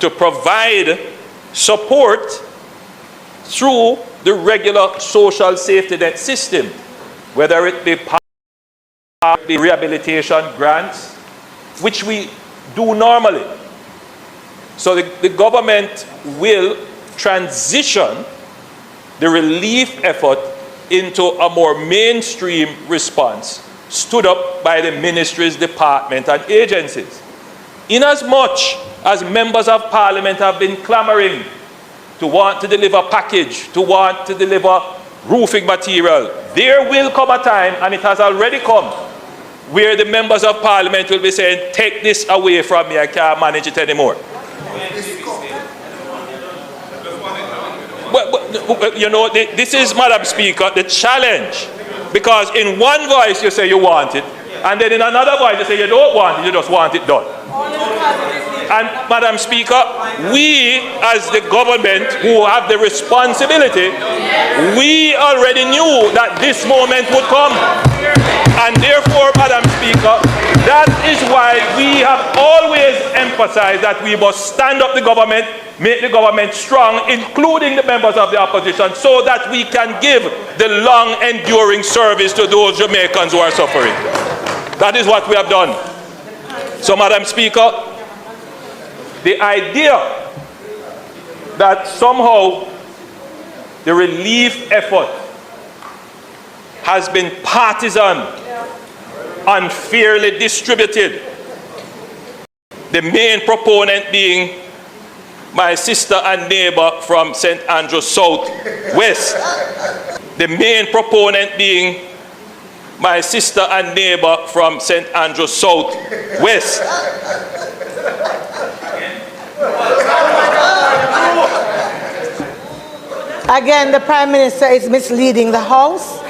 to provide support through the regular social safety net system, whether it be part of the rehabilitation grants, which we do normally. So the government will transition the relief effort into a more mainstream response stood up by the ministries, departments, and agencies. Inasmuch as members of parliament have been clamoring to want to deliver package, to want to deliver roofing material, there will come a time, and it has already come, where the members of parliament will be saying, take this away from me, I can't manage it anymore. But you know, this is, Madam Speaker, the challenge. Because in one voice you say you want it, and then in another voice you say you don't want it, you just want it done. And Madam Speaker, we as the government who have the responsibility, we already knew that this moment would come. And therefore, Madam Speaker, that is why we have always emphasized that we must stand up the government, make the government strong, including the members of the opposition, so that we can give the long enduring service to those Jamaicans who are suffering. That is what we have done. So, Madam Speaker, the idea that somehow the relief effort has been partisan, unfairly distributed, the main proponent being my sister and neighbor from St. Andrew South West. The main proponent being my sister and neighbor from St. Andrew South West. Again, the Prime Minister is misleading the House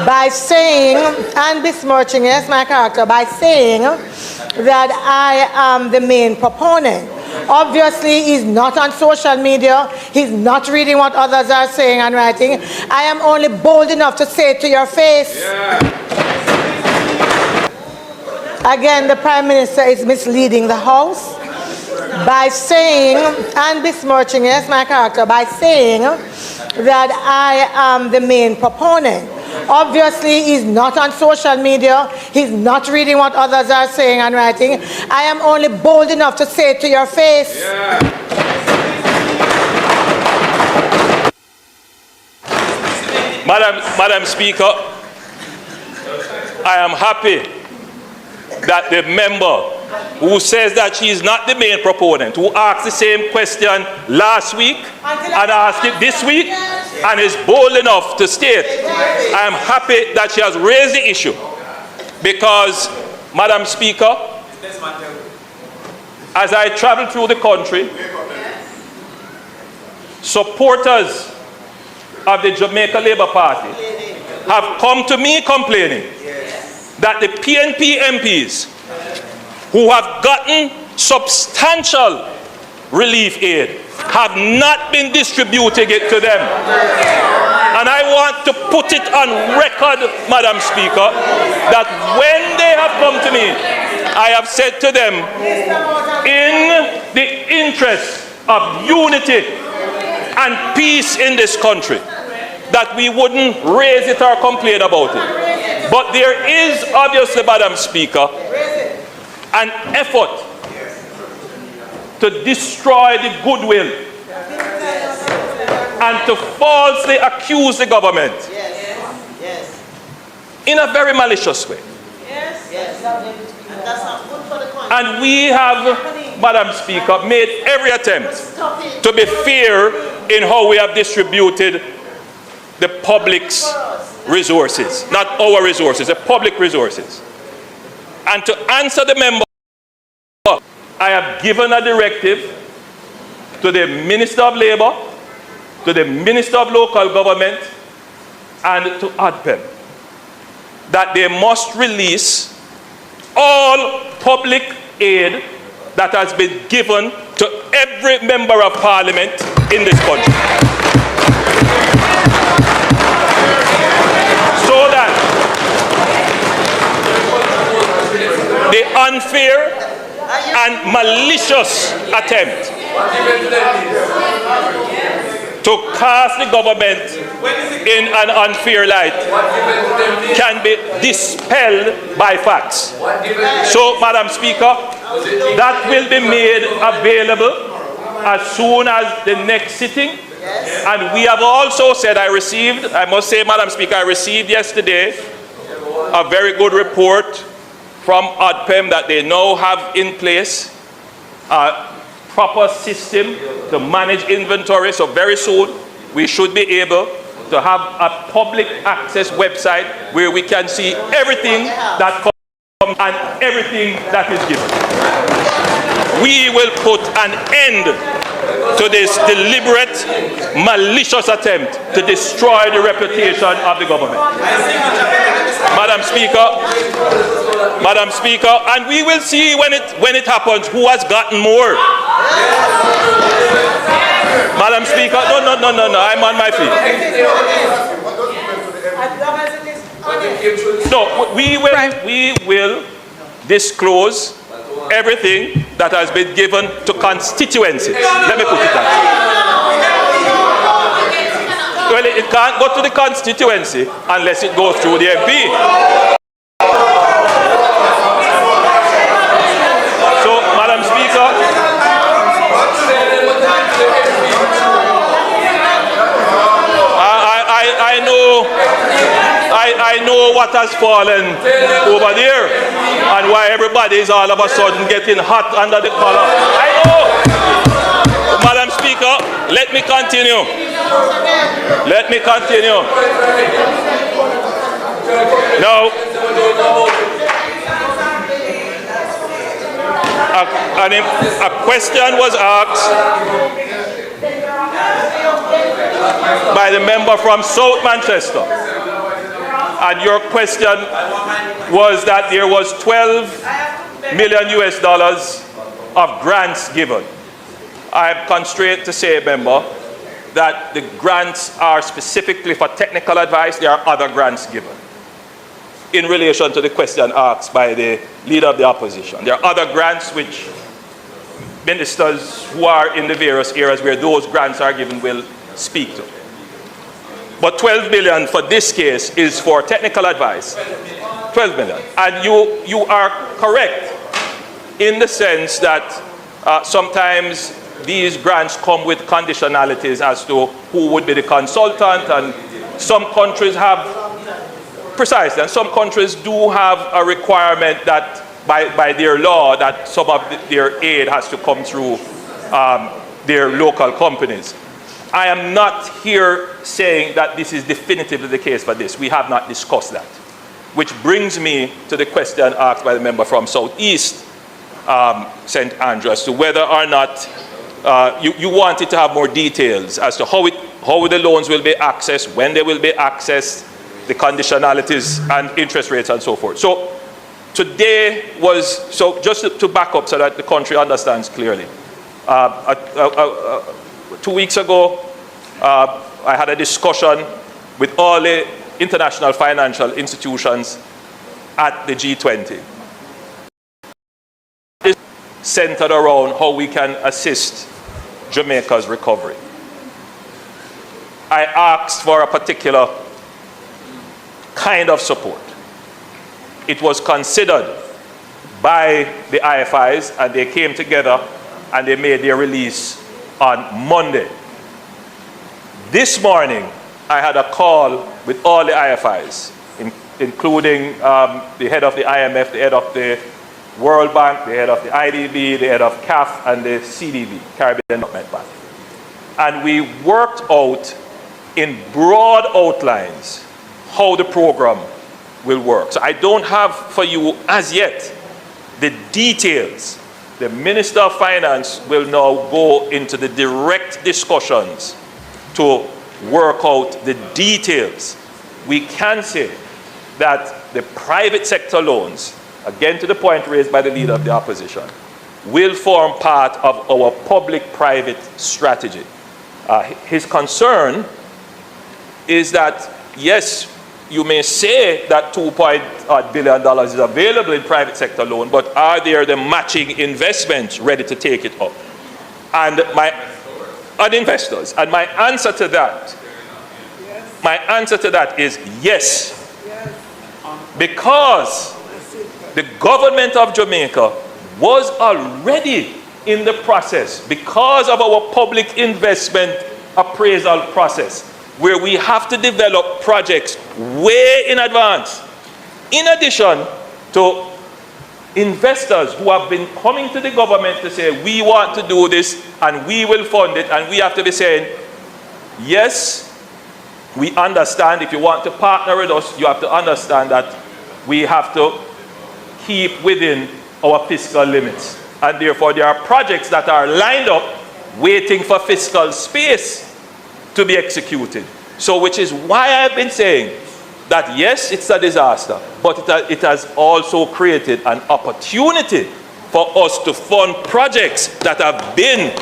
by saying, and besmirching, yes, my character, by saying that I am the main proponent. Obviously, he's not on social media. He's not reading what others are saying and writing. I am only bold enough to say it to your face. Yeah. Again, the Prime Minister is misleading the House by saying, and besmirching, yes, my character, by saying that I am the main proponent. Obviously, he's not on social media. He's not reading what others are saying and writing. I am only bold enough to say it to your face. Yeah. Madam Speaker, I am happy that the member who says that she is not the main proponent, who asked the same question last week and asked it this week, and is bold enough to state, I am happy that she has raised the issue, because, Madam Speaker, as I travel through the country, supporters of the Jamaica Labour Party have come to me complaining that the PNP MPs who have gotten substantial relief aid have not been distributing it to them. And I want to put it on record, Madam Speaker, that when they have come to me, I have said to them, in the interest of unity and peace in this country, that we wouldn't raise it or complain about it. But there is obviously, Madam Speaker, an effort to destroy the goodwill and to falsely accuse the government in a very malicious way. And we have, Madam Speaker, made every attempt to be fair in how we have distributed the public's resources, not our resources, the public resources. And to answer the member, I have given a directive to the Minister of Labour, to the Minister of Local Government, and to ADPEM that they must release all public aid that has been given to every member of Parliament in this country. So that the unfair and malicious attempt to cast the government in an unfair light can be dispelled by facts. So, Madam Speaker, that will be made available as soon as the next sitting. And we have also said, I must say, Madam Speaker, I received yesterday a very good report from ODPEM that they now have in place a proper system to manage inventory. So very soon we should be able to have a public access website where we can see everything that comes and everything that is given. We will put an end to this deliberate, malicious attempt to destroy the reputation of the government. Madam Speaker, and we will see when it happens who has gotten more. Madam Speaker, no, I'm on my feet. No, we will disclose everything that has been given to constituencies. Let me put it that way. Well, it can't go to the constituency unless it goes through the MP. So, Madam Speaker, I know what has fallen over there and why everybody is all of a sudden getting hot under the collar. I know. Madam Speaker, let me continue. Now, a question was asked by the member from South Manchester. And your question was that there was $12 million of grants given. I am constrained to say, member, that the grants are specifically for technical advice. There are other grants given. In relation to the question asked by the leader of the opposition, there are other grants which ministers who are in the various areas where those grants are given will speak to. But 12 million for this case is for technical advice. 12 million. And you are correct in the sense that sometimes these grants come with conditionalities as to who would be the consultant, and some countries have, precisely, and some countries do have a requirement that by their law that some of their aid has to come through their local companies. I am not here saying that this is definitively the case for this. We have not discussed that. Which brings me to the question asked by the member from Southeast St. Andrew as to whether or not you wanted to have more details as to how the loans will be accessed, when they will be accessed, the conditionalities and interest rates and so forth. So today was, so just to back up so that the country understands clearly. 2 weeks ago, I had a discussion with all the international financial institutions at the G20. It's centered around how we can assist Jamaica's recovery. I asked for a particular kind of support. It was considered by the IFIs, and they came together and they made their release on Monday. This morning, I had a call with all the IFIs, including the head of the IMF, the head of the World Bank, the head of the IDB, the head of CAF, and the CDB, Caribbean Development Bank. And we worked out in broad outlines how the program will work. So I don't have for you as yet the details. The Minister of Finance will now go into the direct discussions to work out the details. We can say that the private sector loans, again to the point raised by the leader of the opposition, will form part of our public-private strategy. His concern is that, yes, you may say that $2 billion is available in private sector loan, but are there the matching investments ready to take it up? And investors. And my answer to that is yes. Because the government of Jamaica was already in the process, because of our public investment appraisal process, where we have to develop projects way in advance. In addition to investors who have been coming to the government to say, we want to do this and we will fund it, and we have to be saying, yes, we understand. If you want to partner with us, you have to understand that we have to keep within our fiscal limits. And therefore, there are projects that are lined up waiting for fiscal space to be executed. So, which is why I've been saying that yes, it's a disaster, but it has also created an opportunity for us to fund projects that have been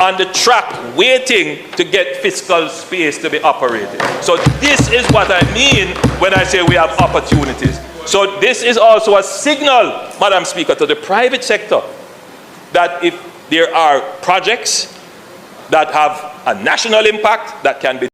on the track waiting to get fiscal space to be operated. So this is what I mean when I say we have opportunities. So this is also a signal, Madam Speaker, to the private sector that if there are projects that have a national impact that can be